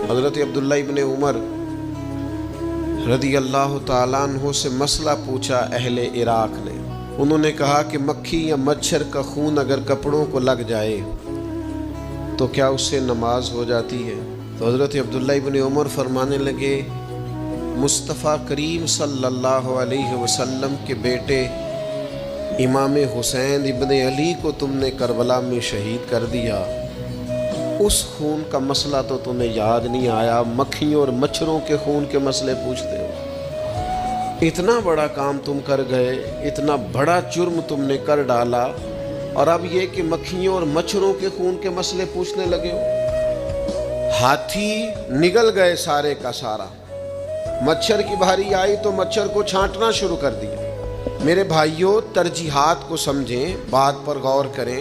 حضرت عبداللہ ابن عمر رضی اللہ تعالیٰ عنہ سے مسئلہ پوچھا اہل عراق نے۔ انہوں نے کہا کہ مکھی یا مچھر کا خون اگر کپڑوں کو لگ جائے تو کیا اس سے نماز ہو جاتی ہے؟ تو حضرت عبداللہ ابن عمر فرمانے لگے، مصطفیٰ کریم صلی اللہ علیہ وسلم کے بیٹے امام حسین ابن علی کو تم نے کربلا میں شہید کر دیا، اس خون کا مسئلہ تو تمہیں یاد نہیں آیا، مکھیوں اور مچھروں کے خون کے مسئلے پوچھتے ہو۔ اتنا بڑا کام تم کر گئے، اتنا بڑا جرم تم نے کر ڈالا، اور اب یہ کہ مکھیوں اور مچھروں کے خون کے مسئلے پوچھنے لگے ہو۔ ہاتھی نگل گئے سارے کا سارا، مچھر کی بھاری آئی تو مچھر کو چھانٹنا شروع کر دیا۔ میرے بھائیوں، ترجیحات کو سمجھیں، بات پر غور کریں۔